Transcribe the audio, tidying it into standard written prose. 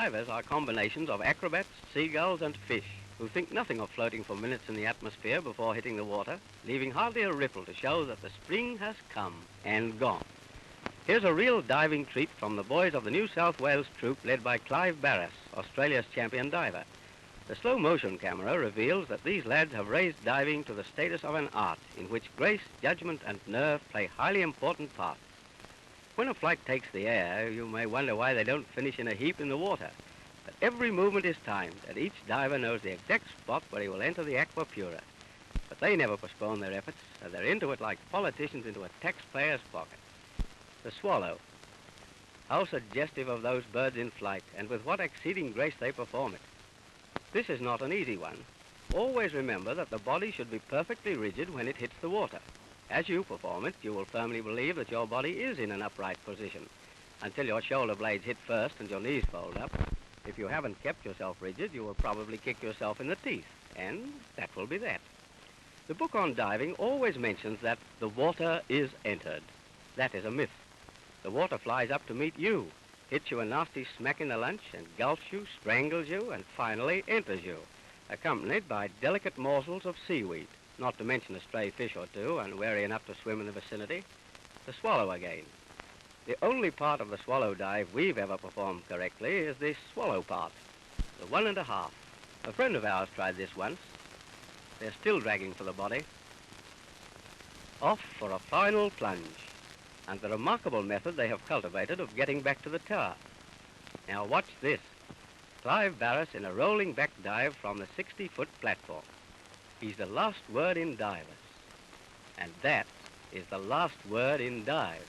Divers are combinations of acrobats, seagulls and fish who think nothing of floating for minutes in the atmosphere before hitting the water, leaving hardly a ripple to show that the spring has come and gone. Here's a real diving treat from the boys of the new South Wales Troupe led by Clive Barras, Australia's champion diver. The slow motion camera reveals that these lads have raised diving to the status of an art in which grace, judgment and nerve play highly important parts. When a flight takes the air, you may wonder why they don't finish in a heap in the water. But every movement is timed, and each diver knows the exact spot where he will enter the aqua pura. But they never postpone their efforts, so they're into it like politicians into a taxpayer's pocket. The swallow. How suggestive of those birds in flight, and with what exceeding grace they perform it. This is not an easy one. Always remember that the body should be perfectly rigid when it hits the water. As you perform it, you will firmly believe that your body is in an upright position, until your shoulder blades hit first and your knees fold up. If you haven't kept yourself rigid, you will probably kick yourself in the teeth, and that will be that. The book on diving always mentions that the water is entered. That is a myth. The water flies up to meet you, hits you a nasty smack in the lunch, and gulps you, strangles you, and finally enters you, accompanied by delicate morsels of seaweed, not to mention a stray fish or two, unwary enough to swim in the vicinity. The swallow again. The only part of the swallow dive we've ever performed correctly is the swallow part, the 1 1/2. A friend of ours tried this once. They're still dragging for the body. Off for a final plunge, and the remarkable method they have cultivated of getting back to the tower. Now watch this. Clive Barras in a rolling back dive from the 60-foot platform. He's the last word in divers. And that is the last word in dives.